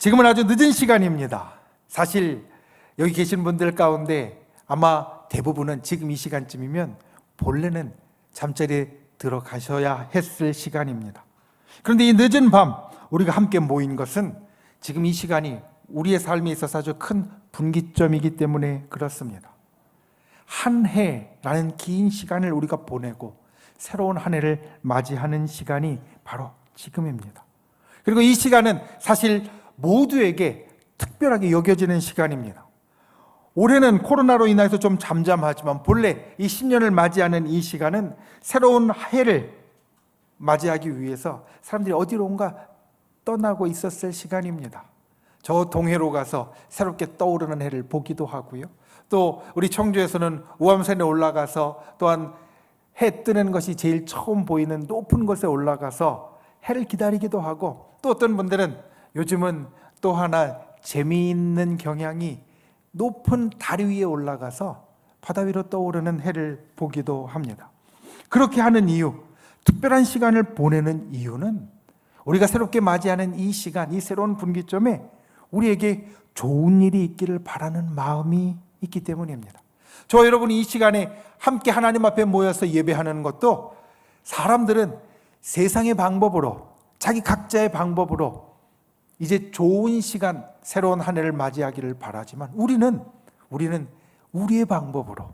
지금은 아주 늦은 시간입니다. 사실 여기 계신 분들 가운데 아마 대부분은 지금 이 시간쯤이면 본래는 잠자리에 들어가셔야 했을 시간입니다. 그런데 이 늦은 밤 우리가 함께 모인 것은 지금 이 시간이 우리의 삶에 있어서 아주 큰 분기점이기 때문에 그렇습니다. 한 해라는 긴 시간을 우리가 보내고 새로운 한 해를 맞이하는 시간이 바로 지금입니다. 그리고 이 시간은 사실 모두에게 특별하게 여겨지는 시간입니다. 올해는 코로나로 인해서 좀 잠잠하지만 본래 이 신년을 맞이하는 이 시간은 새로운 해를 맞이하기 위해서 사람들이 어디론가 떠나고 있었을 시간입니다. 저 동해로 가서 새롭게 떠오르는 해를 보기도 하고요. 또 우리 청주에서는 우암산에 올라가서 또한 해 뜨는 것이 제일 처음 보이는 높은 곳에 올라가서 해를 기다리기도 하고, 또 어떤 분들은 요즘은 또 하나 재미있는 경향이 높은 다리 위에 올라가서 바다 위로 떠오르는 해를 보기도 합니다. 그렇게 하는 이유, 특별한 시간을 보내는 이유는 우리가 새롭게 맞이하는 이 시간, 이 새로운 분기점에 우리에게 좋은 일이 있기를 바라는 마음이 있기 때문입니다. 저와 여러분이 이 시간에 함께 하나님 앞에 모여서 예배하는 것도 사람들은 세상의 방법으로, 자기 각자의 방법으로 이제 좋은 시간, 새로운 한 해를 맞이하기를 바라지만 우리는 우리의 방법으로,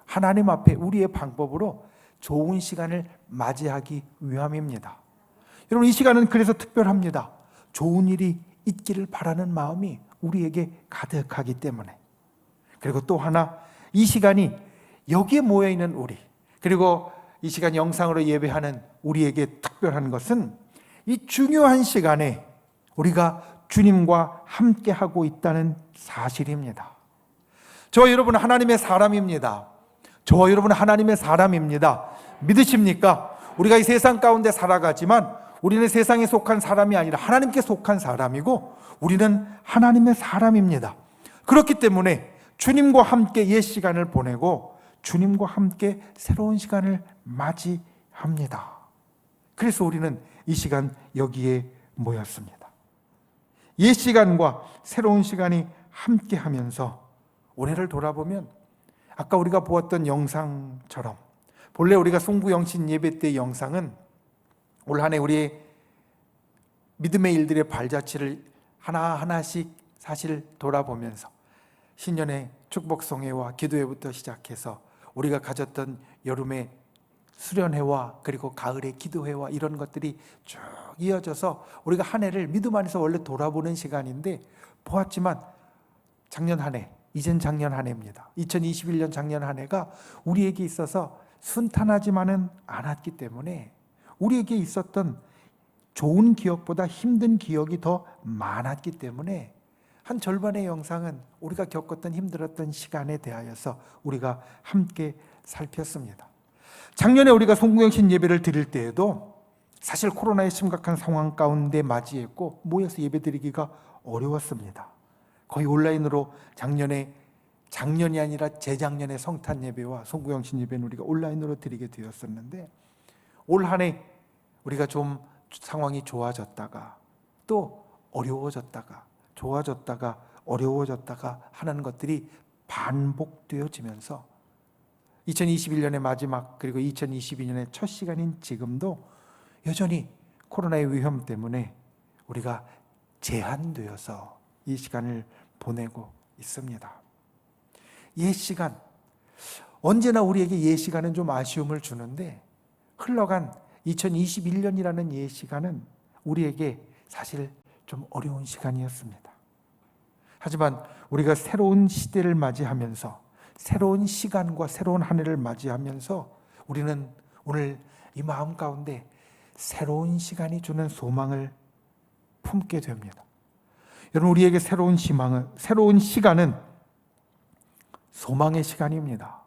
하나님 앞에 우리의 방법으로 좋은 시간을 맞이하기 위함입니다. 여러분, 이 시간은 그래서 특별합니다. 좋은 일이 있기를 바라는 마음이 우리에게 가득하기 때문에. 그리고 또 하나, 이 시간이 여기에 모여있는 우리, 그리고 이 시간 영상으로 예배하는 우리에게 특별한 것은 이 중요한 시간에 우리가 주님과 함께하고 있다는 사실입니다. 저와 여러분은 하나님의 사람입니다. 저와 여러분은 하나님의 사람입니다. 믿으십니까? 우리가 이 세상 가운데 살아가지만 우리는 세상에 속한 사람이 아니라 하나님께 속한 사람이고 우리는 하나님의 사람입니다. 그렇기 때문에 주님과 함께 옛 시간을 보내고 주님과 함께 새로운 시간을 맞이합니다. 그래서 우리는 이 시간 여기에 모였습니다. 옛 시간과 새로운 시간이 함께 하면서 올해를 돌아보면 아까 우리가 보았던 영상처럼 본래 우리가 송구영신 예배 때 영상은 올 한 해 우리의 믿음의 일들의 발자취를 하나하나씩 사실 돌아보면서 신년의 축복성회와 기도회부터 시작해서 우리가 가졌던 여름의 수련회와 그리고 가을의 기도회와 이런 것들이 쭉 이어져서 우리가 한 해를 믿음 안에서 원래 돌아보는 시간인데 보았지만 작년 한 해, 이젠 작년 한 해입니다. 2021년 작년 한 해가 우리에게 있어서 순탄하지만은 않았기 때문에 우리에게 있었던 좋은 기억보다 힘든 기억이 더 많았기 때문에 한 절반의 영상은 우리가 겪었던 힘들었던 시간에 대하여서 우리가 함께 살폈습니다. 작년에 우리가 송구영신 예배를 드릴 때에도 사실 코로나의 심각한 상황 가운데 맞이했고 모여서 예배 드리기가 어려웠습니다. 거의 온라인으로 작년이 아니라 재작년에 성탄 예배와 송구영신 예배는 우리가 온라인으로 드리게 되었었는데 올 한 해 우리가 좀 상황이 좋아졌다가 또 어려워졌다가 좋아졌다가 어려워졌다가 하는 것들이 반복되어지면서 2021년의 마지막 그리고 2022년의 첫 시간인 지금도 여전히 코로나의 위험 때문에 우리가 제한되어서 이 시간을 보내고 있습니다. 옛 시간, 언제나 우리에게 옛 시간은 좀 아쉬움을 주는데 흘러간 2021년이라는 옛 시간은 우리에게 사실 좀 어려운 시간이었습니다. 하지만 우리가 새로운 시대를 맞이하면서 새로운 시간과 새로운 한 해를 맞이하면서 우리는 오늘 이 마음 가운데 새로운 시간이 주는 소망을 품게 됩니다. 여러분, 우리에게 새로운 시간은 소망의 시간입니다.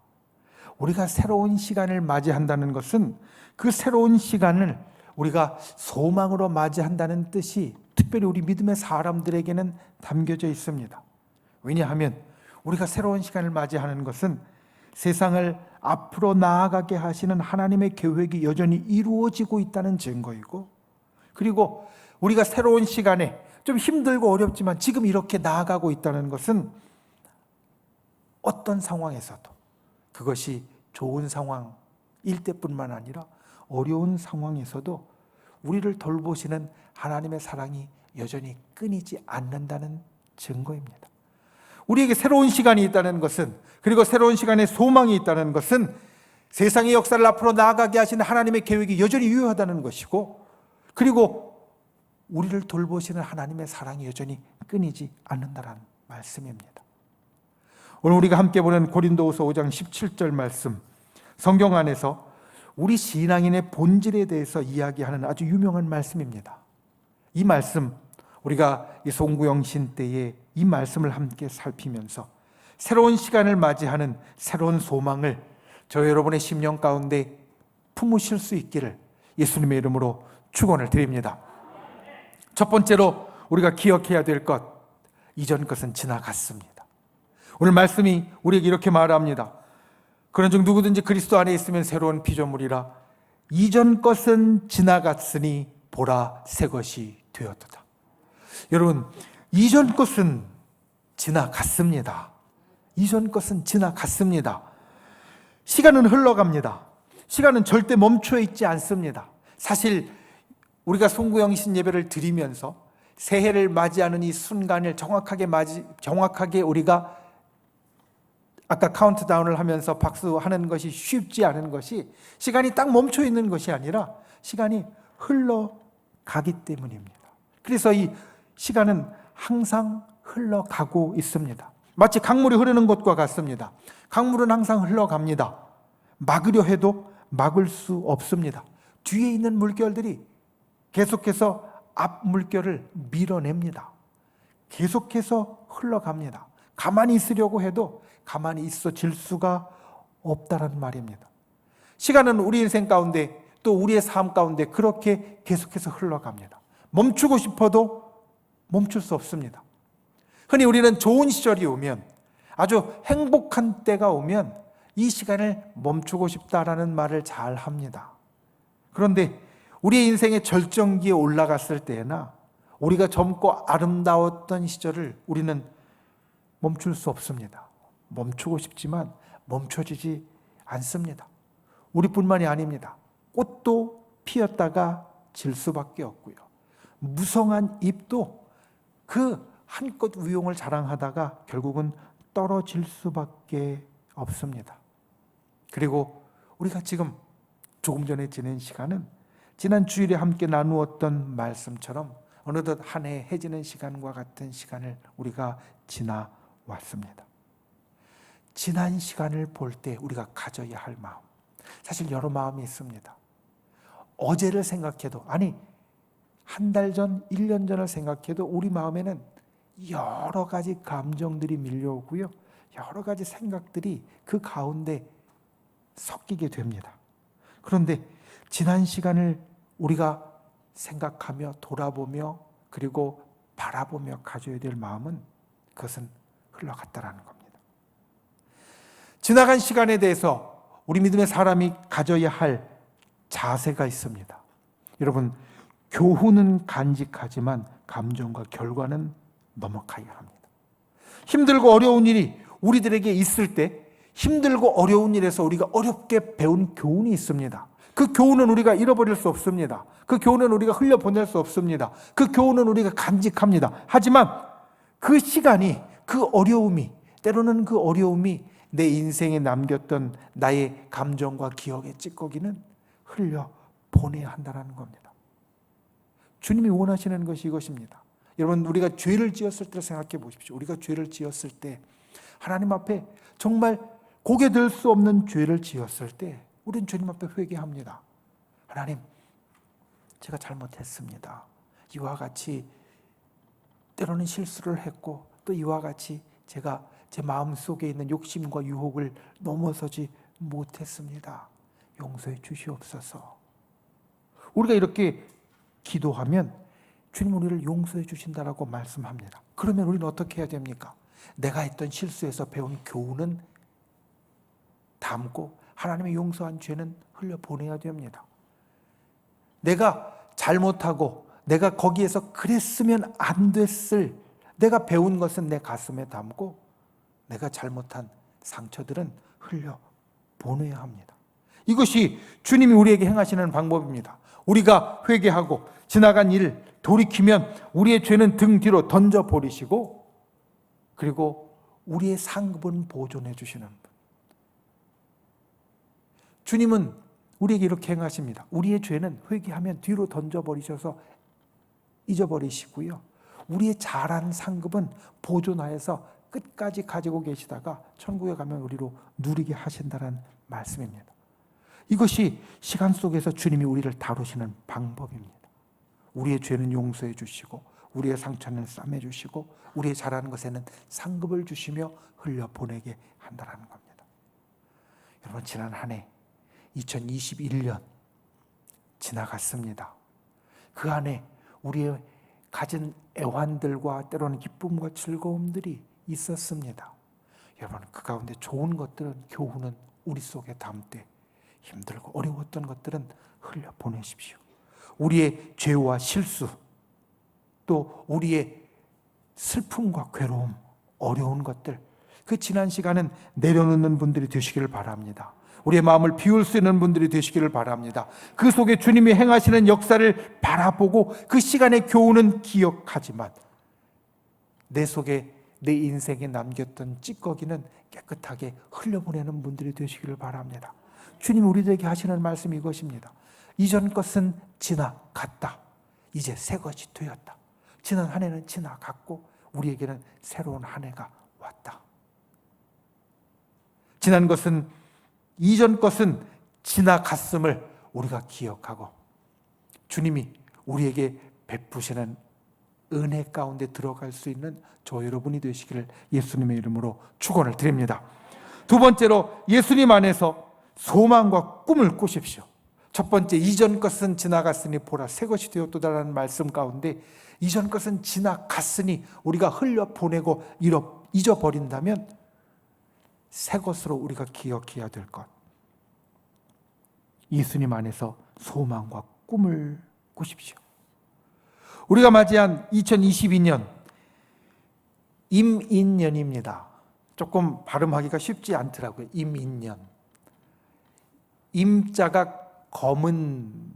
우리가 새로운 시간을 맞이한다는 것은 그 새로운 시간을 우리가 소망으로 맞이한다는 뜻이 특별히 우리 믿음의 사람들에게는 담겨져 있습니다. 왜냐하면 우리가 새로운 시간을 맞이하는 것은 세상을 앞으로 나아가게 하시는 하나님의 계획이 여전히 이루어지고 있다는 증거이고, 그리고 우리가 새로운 시간에 좀 힘들고 어렵지만 지금 이렇게 나아가고 있다는 것은 어떤 상황에서도 그것이 좋은 상황일 때뿐만 아니라 어려운 상황에서도 우리를 돌보시는 하나님의 사랑이 여전히 끊이지 않는다는 증거입니다. 우리에게 새로운 시간이 있다는 것은, 그리고 새로운 시간에 소망이 있다는 것은 세상의 역사를 앞으로 나아가게 하시는 하나님의 계획이 여전히 유효하다는 것이고, 그리고 우리를 돌보시는 하나님의 사랑이 여전히 끊이지 않는다는 말씀입니다. 오늘 우리가 함께 보는 고린도후서 5장 17절 말씀, 성경 안에서 우리 신앙인의 본질에 대해서 이야기하는 아주 유명한 말씀입니다. 이 말씀, 우리가 이 송구영신 때에 이 말씀을 함께 살피면서 새로운 시간을 맞이하는 새로운 소망을 저 여러분의 심령 가운데 품으실 수 있기를 예수님의 이름으로 축원을 드립니다. 첫 번째로 우리가 기억해야 될 것, 이전 것은 지나갔습니다. 오늘 말씀이 우리에게 이렇게 말합니다. 그런즉 누구든지 그리스도 안에 있으면 새로운 피조물이라 이전 것은 지나갔으니 보라 새 것이 되었도다. 여러분, 이전 것은 지나갔습니다. 이전 것은 지나갔습니다. 시간은 흘러갑니다. 시간은 절대 멈춰 있지 않습니다. 사실 우리가 송구영신 예배를 드리면서 새해를 맞이하는 이 순간을 정확하게 우리가 아까 카운트다운을 하면서 박수하는 것이 쉽지 않은 것이 시간이 딱 멈춰 있는 것이 아니라 시간이 흘러가기 때문입니다. 그래서 이 시간은 항상 흘러가고 있습니다. 마치 강물이 흐르는 것과 같습니다. 강물은 항상 흘러갑니다. 막으려 해도 막을 수 없습니다. 뒤에 있는 물결들이 계속해서 앞 물결을 밀어냅니다. 계속해서 흘러갑니다. 가만히 있으려고 해도 가만히 있어질 수가 없다는 말입니다. 시간은 우리 인생 가운데 또 우리의 삶 가운데 그렇게 계속해서 흘러갑니다. 멈추고 싶어도 멈출 수 없습니다. 흔히 우리는 좋은 시절이 오면, 아주 행복한 때가 오면 이 시간을 멈추고 싶다라는 말을 잘 합니다. 그런데 우리의 인생의 절정기에 올라갔을 때나 우리가 젊고 아름다웠던 시절을 우리는 멈출 수 없습니다. 멈추고 싶지만 멈춰지지 않습니다. 우리뿐만이 아닙니다. 꽃도 피었다가 질 수밖에 없고요. 무성한 잎도 그 한껏 위용을 자랑하다가 결국은 떨어질 수밖에 없습니다. 그리고 우리가 지금 조금 전에 지낸 시간은 지난 주일에 함께 나누었던 말씀처럼 어느덧 한 해 해지는 시간과 같은 시간을 우리가 지나왔습니다. 지난 시간을 볼 때 우리가 가져야 할 마음, 사실 여러 마음이 있습니다. 어제를 생각해도, 아니 한 달 전, 1년 전을 생각해도 우리 마음에는 여러 가지 감정들이 밀려오고요, 여러 가지 생각들이 그 가운데 섞이게 됩니다. 그런데 지난 시간을 우리가 생각하며 돌아보며 그리고 바라보며 가져야 될 마음은, 그것은 흘러갔다라는 겁니다. 지나간 시간에 대해서 우리 믿음의 사람이 가져야 할 자세가 있습니다. 여러분, 교훈은 간직하지만 감정과 결과는 넘어가야 합니다. 힘들고 어려운 일이 우리들에게 있을 때 힘들고 어려운 일에서 우리가 어렵게 배운 교훈이 있습니다. 그 교훈은 우리가 잃어버릴 수 없습니다. 그 교훈은 우리가 흘려보낼 수 없습니다. 그 교훈은 우리가 간직합니다. 하지만 그 시간이, 그 어려움이, 때로는 그 어려움이 내 인생에 남겼던 나의 감정과 기억의 찌꺼기는 흘려보내야 한다는 겁니다. 주님이 원하시는 것이 이것입니다. 여러분, 우리가 죄를 지었을 때를 생각해 보십시오. 우리가 죄를 지었을 때, 하나님 앞에 정말 고개 들 수 없는 죄를 지었을 때 우리는 주님 앞에 회개합니다. 하나님, 제가 잘못했습니다. 이와 같이 때로는 실수를 했고, 또 이와 같이 제가 제 마음속에 있는 욕심과 유혹을 넘어서지 못했습니다. 용서해 주시옵소서. 우리가 이렇게 기도하면 주님 우리를 용서해 주신다라고 말씀합니다. 그러면 우리는 어떻게 해야 됩니까? 내가 했던 실수에서 배운 교훈은 담고 하나님의 용서한 죄는 흘려보내야 됩니다. 내가 잘못하고 내가 거기에서 그랬으면 안 됐을, 내가 배운 것은 내 가슴에 담고 내가 잘못한 상처들은 흘려 보내야 합니다. 이것이 주님이 우리에게 행하시는 방법입니다. 우리가 회개하고 지나간 일 돌이키면 우리의 죄는 등 뒤로 던져버리시고, 그리고 우리의 상급은 보존해 주시는 분. 주님은 우리에게 이렇게 행하십니다. 우리의 죄는 회개하면 뒤로 던져버리셔서 잊어버리시고요, 우리의 잘한 상급은 보존하여서 끝까지 가지고 계시다가 천국에 가면 우리로 누리게 하신다는 말씀입니다. 이것이 시간 속에서 주님이 우리를 다루시는 방법입니다. 우리의 죄는 용서해 주시고 우리의 상처는 싸매 주시고 우리의 잘하는 것에는 상급을 주시며 흘려보내게 한다는 겁니다. 여러분, 지난 한 해 2021년 지나갔습니다. 그 안에 우리의 가진 애환들과 때로는 기쁨과 즐거움들이 있었습니다. 여러분, 그 가운데 좋은 것들은, 교훈은 우리 속에 담되 힘들고 어려웠던 것들은 흘려보내십시오. 우리의 죄와 실수, 또 우리의 슬픔과 괴로움, 어려운 것들, 그 지난 시간은 내려놓는 분들이 되시기를 바랍니다. 우리의 마음을 비울 수 있는 분들이 되시기를 바랍니다. 그 속에 주님이 행하시는 역사를 바라보고 그 시간의 교훈은 기억하지만 내 속에, 내 인생에 남겼던 찌꺼기는 깨끗하게 흘려보내는 분들이 되시기를 바랍니다. 주님이 우리들에게 하시는 말씀이 이것입니다. 이전 것은 지나갔다. 이제 새 것이 되었다. 지난 한 해는 지나갔고 우리에게는 새로운 한 해가 왔다. 지난 것은, 이전 것은 지나갔음을 우리가 기억하고 주님이 우리에게 베푸시는 은혜 가운데 들어갈 수 있는 저 여러분이 되시기를 예수님의 이름으로 축원을 드립니다. 두 번째로, 예수님 안에서 소망과 꿈을 꾸십시오. 첫 번째, 이전 것은 지나갔으니 보라 새 것이 되었도다라는 말씀 가운데, 이전 것은 지나갔으니 우리가 흘려보내고 잊어버린다면 새 것으로 우리가 기억해야 될 것, 예수님 안에서 소망과 꿈을 꾸십시오. 우리가 맞이한 2022년 임인년입니다. 조금 발음하기가 쉽지 않더라고요. 임인년. 임자가 검은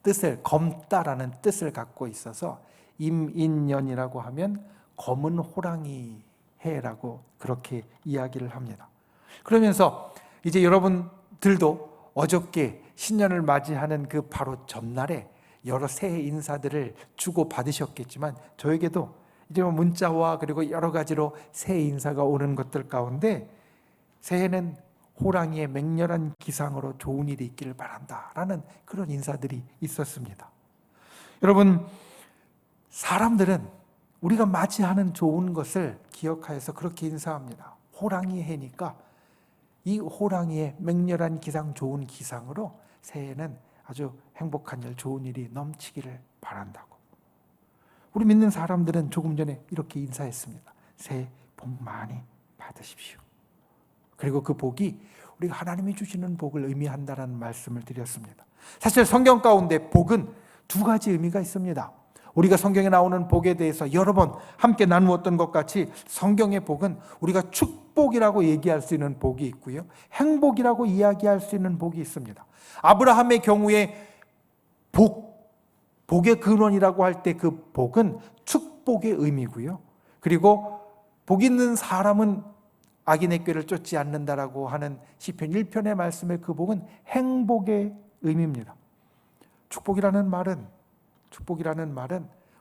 뜻을, 검다라는 뜻을 갖고 있어서 임인년이라고 하면 검은 호랑이 해라고 그렇게 이야기를 합니다. 그러면서 이제 여러분들도 어저께 신년을 맞이하는 그 바로 전날에 여러 새해 인사들을 주고 받으셨겠지만, 저에게도 이제 문자와 그리고 여러 가지로 새해 인사가 오는 것들 가운데, 새해는 호랑이의 맹렬한 기상으로 좋은 일이 있기를 바란다라는 그런 인사들이 있었습니다. 여러분, 사람들은 우리가 맞이하는 좋은 것을 기억하여서 그렇게 인사합니다. 호랑이 해니까 이 호랑이의 맹렬한 기상, 좋은 기상으로 새해는 아주 행복한 일, 좋은 일이 넘치기를 바란다고. 우리 믿는 사람들은 조금 전에 이렇게 인사했습니다. 새해 복 많이 받으십시오. 그리고 그 복이 우리가 하나님이 주시는 복을 의미한다는 말씀을 드렸습니다. 사실 성경 가운데 복은 두 가지 의미가 있습니다. 우리가 성경에 나오는 복에 대해서 여러 번 함께 나누었던 것 같이, 성경의 복은 우리가 축복이라고 얘기할 수 있는 복이 있고요, 행복이라고 이야기할 수 있는 복이 있습니다. 아브라함의 경우에 복의 근원이라고 할 때 그 복은 축복의 의미고요, 그리고 복 있는 사람은 악인의 꾀를 쫓지 않는다라고 하는 시편 1편의 말씀의 그 복은 행복의 의미입니다. 축복이라는 말은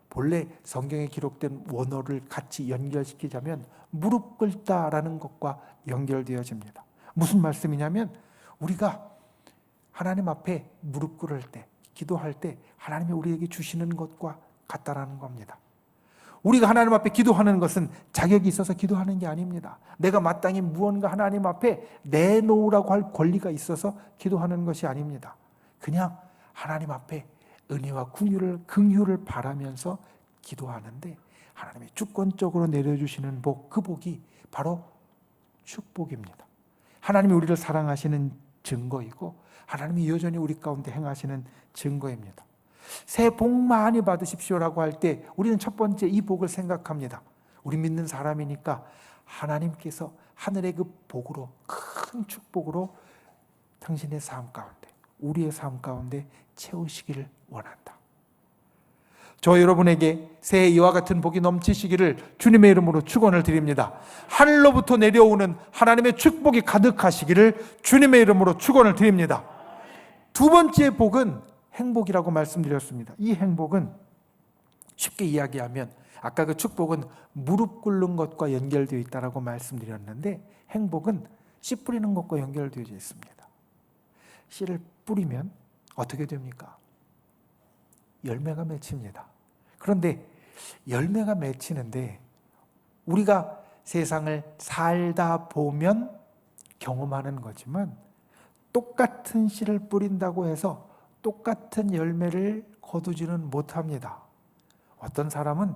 본래 성경에 기록된 원어를 같이 연결시키자면 무릎 꿇다라는 것과 연결되어집니다. 무슨 말씀이냐면, 우리가 하나님 앞에 무릎 꿇을 때, 기도할 때 하나님이 우리에게 주시는 것과 같다라는 겁니다. 우리가 하나님 앞에 기도하는 것은 자격이 있어서 기도하는 게 아닙니다. 내가 마땅히 무언가 하나님 앞에 내놓으라고 할 권리가 있어서 기도하는 것이 아닙니다. 그냥 하나님 앞에 은혜와 긍휼을 바라면서 기도하는데, 하나님이 주권적으로 내려주시는 복, 그 복이 바로 축복입니다. 하나님이 우리를 사랑하시는 증거이고 하나님이 여전히 우리 가운데 행하시는 증거입니다. 새해 복 많이 받으십시오라고 할 때 우리는 첫 번째 이 복을 생각합니다. 우리 믿는 사람이니까 하나님께서 하늘의 그 복으로, 큰 축복으로 당신의 삶 가운데, 우리의 삶 가운데 채우시기를 원한다. 저 여러분에게 새해 이와 같은 복이 넘치시기를 주님의 이름으로 축원을 드립니다. 하늘로부터 내려오는 하나님의 축복이 가득하시기를 주님의 이름으로 축원을 드립니다. 두 번째 복은 행복이라고 말씀드렸습니다. 이 행복은 쉽게 이야기하면 아까 그 축복은 무릎 꿇는 것과 연결되어 있다고 말씀드렸는데 행복은 씨 뿌리는 것과 연결되어 있습니다. 씨를 뿌리면 어떻게 됩니까? 열매가 맺힙니다. 그런데 열매가 맺히는데 우리가 세상을 살다 보면 경험하는 거지만 똑같은 씨를 뿌린다고 해서 똑같은 열매를 거두지는 못합니다. 어떤 사람은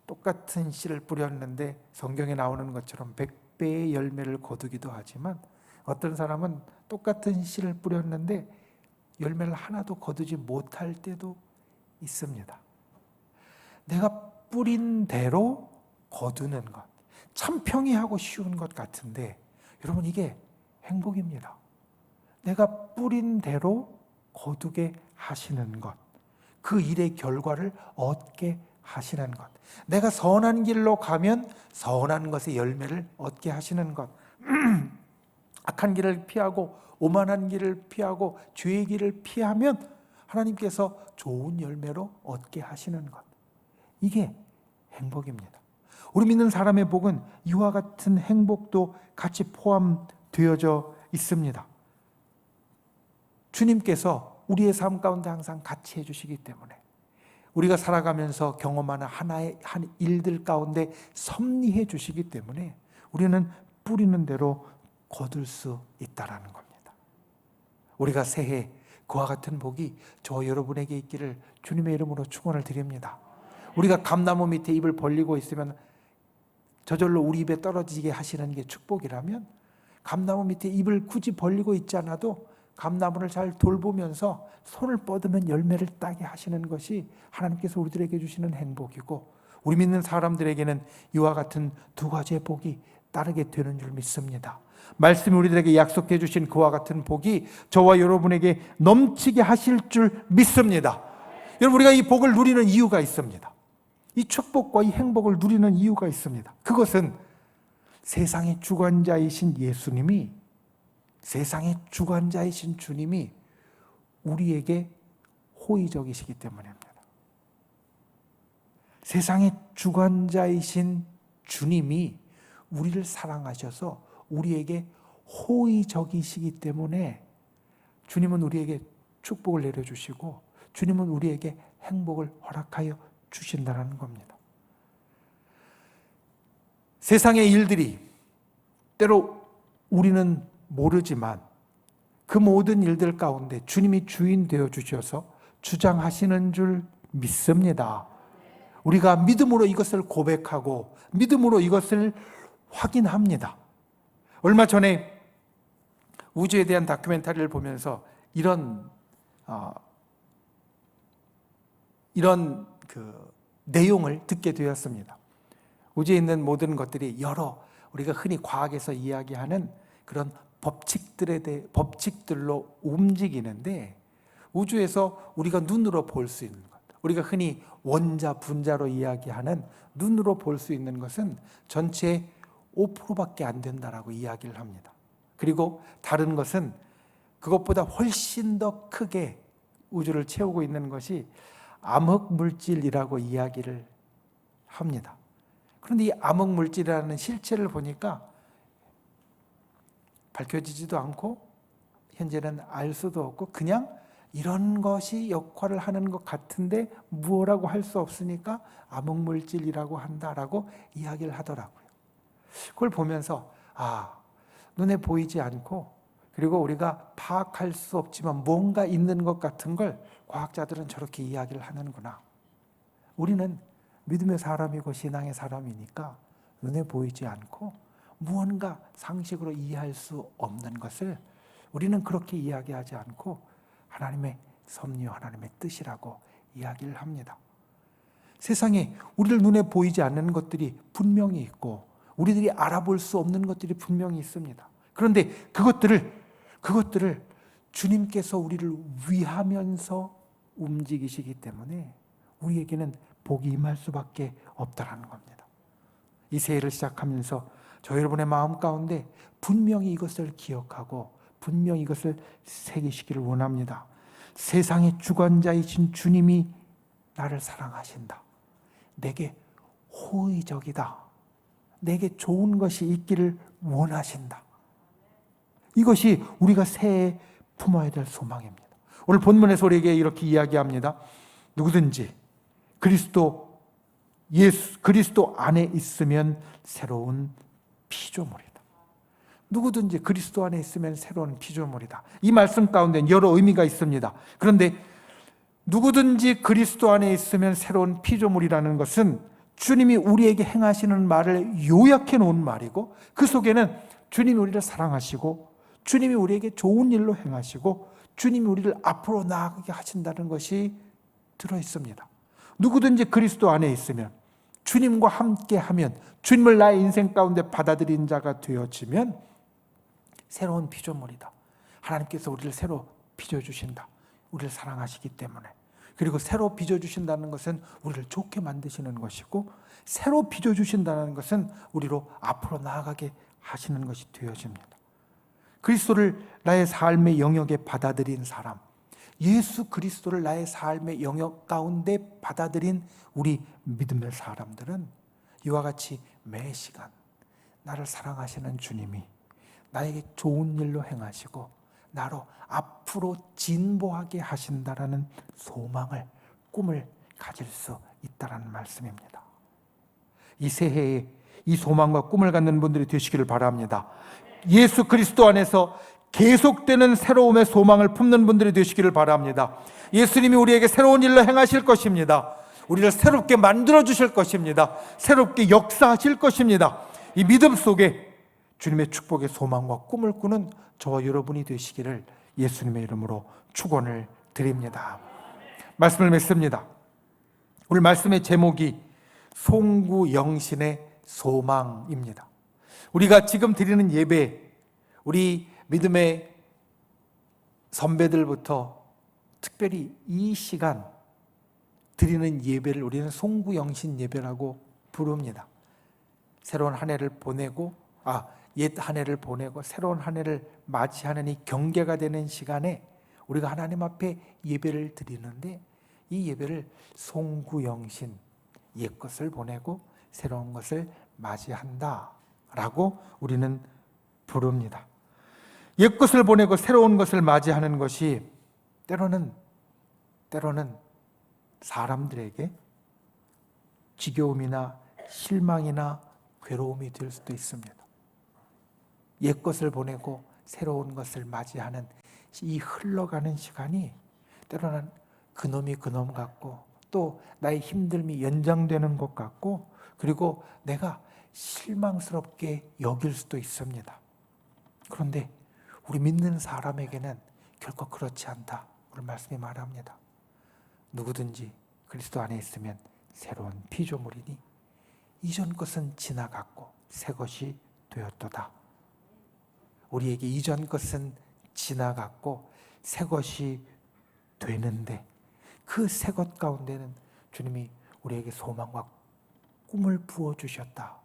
똑같은 씨를 뿌렸는데 성경에 나오는 것처럼 100배의 열매를 거두기도 하지만 어떤 사람은 똑같은 씨를 뿌렸는데 열매를 하나도 거두지 못할 때도 있습니다. 내가 뿌린 대로 거두는 것, 참 평이하고 쉬운 것 같은데 여러분 이게 행복입니다. 내가 뿌린 대로 거두게 하시는 것, 그 일의 결과를 얻게 하시는 것, 내가 선한 길로 가면 선한 것의 열매를 얻게 하시는 것, 악한 길을 피하고 오만한 길을 피하고 죄의 길을 피하면 하나님께서 좋은 열매로 얻게 하시는 것, 이게 행복입니다. 우리 믿는 사람의 복은 이와 같은 행복도 같이 포함되어져 있습니다. 주님께서 우리의 삶 가운데 항상 같이 해주시기 때문에 우리가 살아가면서 경험하는 하나의 한 일들 가운데 섭리해 주시기 때문에 우리는 뿌리는 대로 거둘 수 있다는 겁니다. 우리가 새해 그와 같은 복이 저 여러분에게 있기를 주님의 이름으로 축원을 드립니다. 우리가 감나무 밑에 입을 벌리고 있으면 저절로 우리 입에 떨어지게 하시는 게 축복이라면 감나무 밑에 입을 굳이 벌리고 있지 않아도 감나무를 잘 돌보면서 손을 뻗으면 열매를 따게 하시는 것이 하나님께서 우리들에게 주시는 행복이고 우리 믿는 사람들에게는 이와 같은 두 가지의 복이 따르게 되는 줄 믿습니다. 말씀이 우리들에게 약속해 주신 그와 같은 복이 저와 여러분에게 넘치게 하실 줄 믿습니다. 여러분 우리가 이 복을 누리는 이유가 있습니다. 이 축복과 이 행복을 누리는 이유가 있습니다. 그것은 세상의 주관자이신 예수님이, 세상의 주관자이신 주님이 우리에게 호의적이시기 때문입니다. 세상의 주관자이신 주님이 우리를 사랑하셔서 우리에게 호의적이시기 때문에 주님은 우리에게 축복을 내려주시고 주님은 우리에게 행복을 허락하여 주신다는 겁니다. 세상의 일들이 때로 우리는 모르지만 그 모든 일들 가운데 주님이 주인 되어 주셔서 주장하시는 줄 믿습니다. 우리가 믿음으로 이것을 고백하고 믿음으로 이것을 확인합니다. 얼마 전에 우주에 대한 다큐멘터리를 보면서 이런 그 내용을 듣게 되었습니다. 우주에 있는 모든 것들이 여러 우리가 흔히 과학에서 이야기하는 그런 법칙들로 움직이는데 우주에서 우리가 눈으로 볼 수 있는 것, 우리가 흔히 원자, 분자로 이야기하는 눈으로 볼 수 있는 것은 전체의 5%밖에 안 된다라고 이야기를 합니다. 그리고 다른 것은 그것보다 훨씬 더 크게 우주를 채우고 있는 것이 암흑물질이라고 이야기를 합니다. 그런데 이 암흑물질이라는 실체를 보니까 밝혀지지도 않고 현재는 알 수도 없고 그냥 이런 것이 역할을 하는 것 같은데 무엇라고 할 수 없으니까 암흑물질이라고 한다라고 이야기를 하더라고요. 그걸 보면서 눈에 보이지 않고 그리고 우리가 파악할 수 없지만 뭔가 있는 것 같은 걸 과학자들은 저렇게 이야기를 하는구나. 우리는 믿음의 사람이고 신앙의 사람이니까 눈에 보이지 않고 무언가 상식으로 이해할 수 없는 것을 우리는 그렇게 이야기하지 않고 하나님의 섭리와 하나님의 뜻이라고 이야기를 합니다. 세상에 우리들 눈에 보이지 않는 것들이 분명히 있고 우리들이 알아볼 수 없는 것들이 분명히 있습니다. 그런데 그것들을 주님께서 우리를 위하면서 움직이시기 때문에 우리에게는 복이 임할 수밖에 없다라는 겁니다. 이 새해를 시작하면서 저 여러분의 마음 가운데 분명히 이것을 기억하고 분명히 이것을 새기시기를 원합니다. 세상의 주관자이신 주님이 나를 사랑하신다. 내게 호의적이다. 내게 좋은 것이 있기를 원하신다. 이것이 우리가 새해에 품어야 될 소망입니다. 오늘 본문에서 우리에게 이렇게 이야기합니다. 누구든지 그리스도 안에 있으면 새로운 피조물이다. 누구든지 그리스도 안에 있으면 새로운 피조물이다. 이 말씀 가운데 여러 의미가 있습니다. 그런데 누구든지 그리스도 안에 있으면 새로운 피조물이라는 것은 주님이 우리에게 행하시는 말을 요약해 놓은 말이고 그 속에는 주님이 우리를 사랑하시고 주님이 우리에게 좋은 일로 행하시고 주님이 우리를 앞으로 나아가게 하신다는 것이 들어있습니다. 누구든지 그리스도 안에 있으면 주님과 함께하면 주님을 나의 인생 가운데 받아들인 자가 되어지면 새로운 피조물이다. 하나님께서 우리를 새로 빚어주신다. 우리를 사랑하시기 때문에. 그리고 새로 빚어주신다는 것은 우리를 좋게 만드시는 것이고 새로 빚어주신다는 것은 우리로 앞으로 나아가게 하시는 것이 되어집니다. 그리스도를 나의 삶의 영역에 받아들인 사람, 예수 그리스도를 나의 삶의 영역 가운데 받아들인 우리 믿음의 사람들은 이와 같이 매 시간 나를 사랑하시는 주님이 나에게 좋은 일로 행하시고 나로 앞으로 진보하게 하신다라는 소망을, 꿈을 가질 수 있다라는 말씀입니다. 이 새해에 이 소망과 꿈을 갖는 분들이 되시기를 바랍니다. 예수 그리스도 안에서 계속되는 새로움의 소망을 품는 분들이 되시기를 바랍니다. 예수님이 우리에게 새로운 일로 행하실 것입니다. 우리를 새롭게 만들어 주실 것입니다. 새롭게 역사하실 것입니다. 이 믿음 속에 주님의 축복의 소망과 꿈을 꾸는 저와 여러분이 되시기를 예수님의 이름으로 축원을 드립니다. 말씀을 맺습니다. 오늘 말씀의 제목이 송구영신의 소망입니다. 우리가 지금 드리는 예배, 우리 믿음의 선배들부터 특별히 이 시간 드리는 예배를 우리는 송구영신 예배라고 부릅니다. 새로운 한 해를 보내고 옛 한 해를 보내고 새로운 한 해를 맞이하는 이 경계가 되는 시간에 우리가 하나님 앞에 예배를 드리는데 이 예배를 송구영신, 옛 것을 보내고 새로운 것을 맞이한다라고 우리는 부릅니다. 옛 것을 보내고 새로운 것을 맞이하는 것이 때로는 사람들에게 지겨움이나 실망이나 괴로움이 될 수도 있습니다. 옛 것을 보내고 새로운 것을 맞이하는 이 흘러가는 시간이 때로는 그놈이 그놈 같고 또 나의 힘듦이 연장되는 것 같고 그리고 내가 실망스럽게 여길 수도 있습니다. 그런데 우리 믿는 사람에게는 결코 그렇지 않다. 오늘 말씀이 말합니다. 누구든지 그리스도 안에 있으면 새로운 피조물이니 이전 것은 지나갔고 새 것이 되었도다. 우리에게 이전 것은 지나갔고 새 것이 되는데 그 새 것 가운데는 주님이 우리에게 소망과 꿈을 부어주셨다.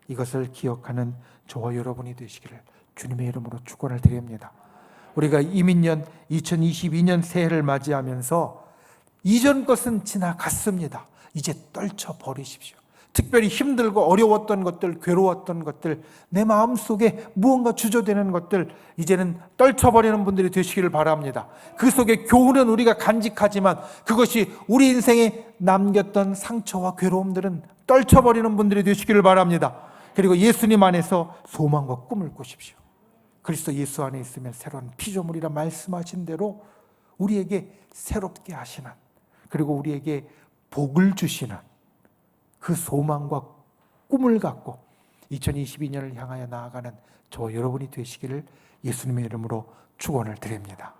이것을 기억하는 저와 여러분이 되시기를 주님의 이름으로 축원을 드립니다. 우리가 이민년 2022년 새해를 맞이하면서 이전 것은 지나갔습니다. 이제 떨쳐버리십시오. 특별히 힘들고 어려웠던 것들, 괴로웠던 것들, 내 마음속에 무언가 주저되는 것들 이제는 떨쳐버리는 분들이 되시기를 바랍니다. 그 속에 교훈은 우리가 간직하지만 그것이 우리 인생에 남겼던 상처와 괴로움들은 떨쳐버리는 분들이 되시기를 바랍니다. 그리고 예수님 안에서 소망과 꿈을 꾸십시오. 그리스도 예수 안에 있으면 새로운 피조물이라 말씀하신 대로 우리에게 새롭게 하시는 그리고 우리에게 복을 주시는 그 소망과 꿈을 갖고 2022년을 향하여 나아가는 저와 여러분이 되시기를 예수님의 이름으로 축원을 드립니다.